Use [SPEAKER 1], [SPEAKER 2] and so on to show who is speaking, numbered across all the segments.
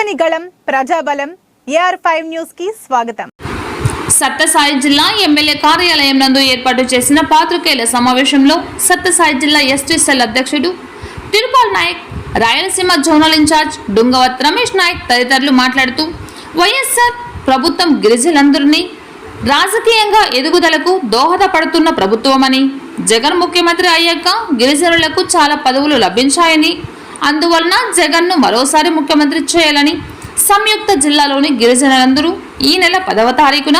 [SPEAKER 1] ప్రజని గళం ప్రజాబలం AR5 news కి స్వాగతం.
[SPEAKER 2] సత్యసాయి జిల్లా ఎమ్మెల్యే కార్యాలయం నందు ఏర్పాటు చేసిన పాత్రికేయుల సమావేశంలో సత్యసాయి జిల్లా ఎస్టీ సెల్ అధ్యక్షుడు తిరుపాల్ నాయక్, రాయలసీమ జోనల్ ఇన్ఛార్జ్ డుంగవత్ రమేష్ నాయక్ తదితరులు మాట్లాడుతూ వైఎస్ఆర్ ప్రభుత్వం గిరిజనులందరినీ రాజకీయంగా ఎదుగుదలకు దోహదపడుతున్న ప్రభుత్వమని, జగన్ ముఖ్యమంత్రి అయ్యాక గిరిజనులకు చాలా పదవులు లభించాయని, అందువలన జగన్ను మరోసారి ముఖ్యమంత్రి చేయాలని సంయుక్త జిల్లాలోని గిరిజనులందరూ ఈ నెల 10వ తారీఖున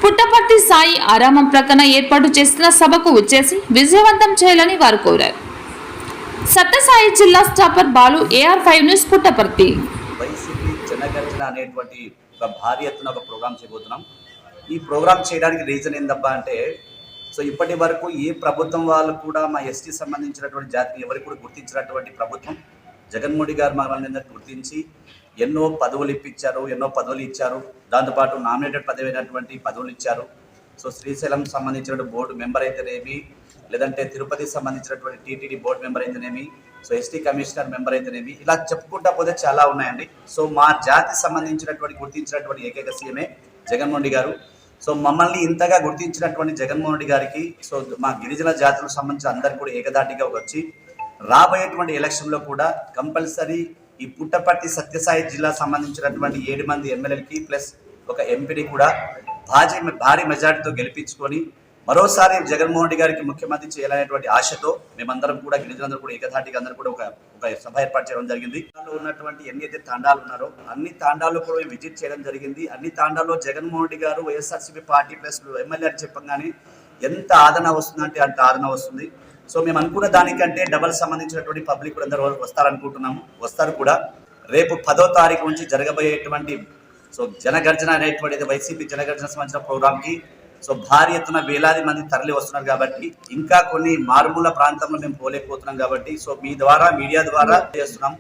[SPEAKER 2] పుట్టపర్తి సాయి ఆరామం ప్రక్కన ఏర్పాటు చేసిన సభకు వచ్చేసి విజయవంతం చేయాలని వారు కోరారు. సత్యసాయి జిల్లా stopper Balu, AR5 news, Puttaparthi.
[SPEAKER 3] YCP Jana Garjana అనేటువంటి ఒక భారీ ఎత్తున ఒక ప్రోగ్రామ్ చేయబోతున్నాం. ఈ ప్రోగ్రామ్ చేయడానికి రీజన్ ఏందబ్బా అంటే, ఇప్పటి వరకు ఏ ప్రభుత్వం వాళ్ళు కూడా మా ఎస్టీ సంబంధించినటువంటి జాతిని ఎవరికి కూడా గుర్తించినటువంటి ప్రభుత్వం జగన్మోహన్ గారు మనల్ని గుర్తించి ఎన్నో పదవులు ఇప్పించారు, ఎన్నో పదవులు ఇచ్చారు. దాంతోపాటు నామినేటెడ్ పదవి అయినటువంటి పదవులు ఇచ్చారు. శ్రీశైలం సంబంధించిన బోర్డు మెంబర్ అయితేనేమి, లేదంటే తిరుపతికి సంబంధించినటువంటి టీటీడీ బోర్డు మెంబర్ అయితేనేమి, ఎస్టీ కమిషనర్ మెంబర్ అయితేనేమి, ఇలా చెప్పుకుంటా పోతే చాలా ఉన్నాయండి. మా జాతి సంబంధించినటువంటి గుర్తించినటువంటి ఏకైక సీఎమే జగన్మోహన్ గారు. మమ్మల్ని ఇంతగా గుర్తించినటువంటి జగన్మోహన్ రెడ్డి గారికి మా గిరిజన జాతులకు సంబంధించిన అందరికీ కూడా ఏకదాటిగా వచ్చి రాబోయేటువంటి ఎలక్షన్లో కూడా కంపల్సరీ ఈ పుట్టపర్తి సత్యసాయి జిల్లా సంబంధించినటువంటి 7 మంది ఎమ్మెల్యేలకి ప్లస్ ఒక ఎంపీని కూడా భారీ మెజార్టీతో గెలిపించుకొని మరోసారి జగన్మోహన్ రెడ్డి గారికి ముఖ్యమంత్రి చేయాలనేటువంటి ఆశతో మేమందరం కూడా గిరిజనులందరూ కూడా ఏకధాటిగా అందరూ కూడా ఒక సభ ఏర్పాటు చేయడం జరిగింది. ఉన్నటువంటి ఎన్నైతే తాండాలు ఉన్నారో అన్ని తాండాల్లో కూడా మేము విజిట్ చేయడం జరిగింది. అన్ని తాండాల్లో జగన్మోహన్ రెడ్డి గారు వైఎస్ఆర్సీపీ పార్టీ ప్లస్ ఎమ్మెల్యే అని చెప్పగానే ఎంత ఆదరణ వస్తుందంటే అంత ఆదరణ వస్తుంది. మేము అనుకున్న దానికంటే డబల్ సంబంధించినటువంటి పబ్లిక్ కూడా అందరూ వస్తారనుకుంటున్నాము, వస్తారు కూడా. రేపు 10వ తారీఖు నుంచి జరగబోయేటువంటి జనగర్జన అనేటువంటిది వైసీపీ జనగర్జన సంబంధించిన ప్రోగ్రామ్కి భారీ ఎత్తున వేలాది మంది తరలి వస్తున్నారు కాబట్టి, ఇంకా కొన్ని మారుమూల ప్రాంతంలో మేము పోలేకపోతున్నాం కాబట్టి మీ ద్వారా మీడియా ద్వారా చేస్తున్నాం.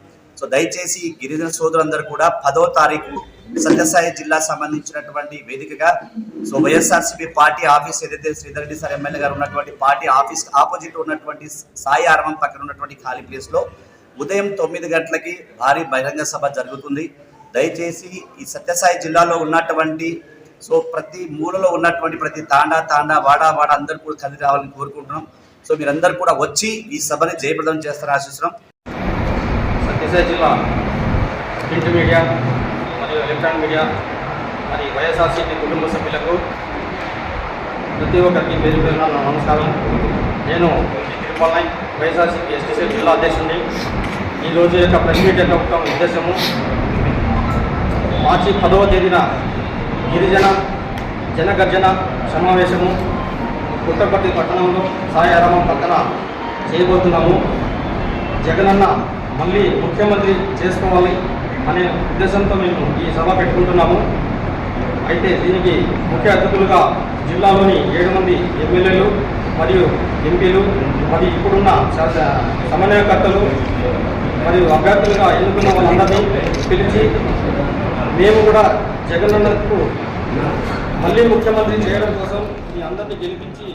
[SPEAKER 3] దయచేసి గిరిజన సోదరులందరూ కూడా 10వ తారీఖు సత్యసాయి జిల్లా సంబంధించినటువంటి వేదికగా వైఎస్ఆర్సీపీ పార్టీ ఆఫీస్ ఏదైతే శ్రీధర్ రెడ్డి సార్ ఎమ్మెల్యే గారు ఉన్నటువంటి పార్టీ ఆఫీస్ ఆపోజిట్ ఉన్నటువంటి సాయి ఆరామం పక్కన ఉన్నటువంటి ఖాళీ ప్లేస్లో ఉదయం 9 గంటలకి భారీ బహిరంగ సభ జరుగుతుంది. దయచేసి ఈ సత్యసాయి జిల్లాలో ఉన్నటువంటి ప్రతి మూలలో ఉన్నటువంటి ప్రతి తాండా వాడ అందరూ కూడా కలిసి రావాలని కోరుకుంటున్నాం. మీరందరూ కూడా వచ్చి ఈ సభని జయప్రదం చేస్తారని ఆశిస్తున్నాం.
[SPEAKER 4] సత్యసాయి జిల్లా ప్రింట్ మీడియా మరియు ఎలక్ట్రానిక్ మీడియా మరియు వైఎస్ఆర్సీపీ కుటుంబ సభ్యులకు ప్రతి ఒక్కరికి పేరు పేరున నమస్కారం. నేను తిరుపాల్ నాయక్, వైఎస్ఆర్సీపీ ఎస్టీ సెల్ జిల్లా అధ్యక్షుడిని. ఈరోజు యొక్క ప్రెస్ మీట్ యొక్క ఉద్దేశము, మార్చి 10వ తేదీన గిరిజన జనగర్జన సమావేశము పుట్టపర్తి పట్టణంలో సాయి ఆరామం పక్కన చేయబోతున్నాము. జగనన్న మళ్ళీ ముఖ్యమంత్రి చేసుకోవాలి అనే ఉద్దేశంతో మేము ఈ సభ పెట్టుకుంటున్నాము. అయితే దీనికి ముఖ్య అతిథులుగా జిల్లాలోని 7 మంది ఎమ్మెల్యేలు మరియు ఎంపీలు మరియు ఇప్పుడున్న సమన్వయకర్తలు మరియు అభ్యర్థులుగా ఎన్నుకున్న వాళ్ళందరినీ పిలిచి మేము కూడా జగనన్నకు మళ్ళీ ముఖ్యమంత్రి చేయడం కోసం మీ అందరినీ గెలిపించి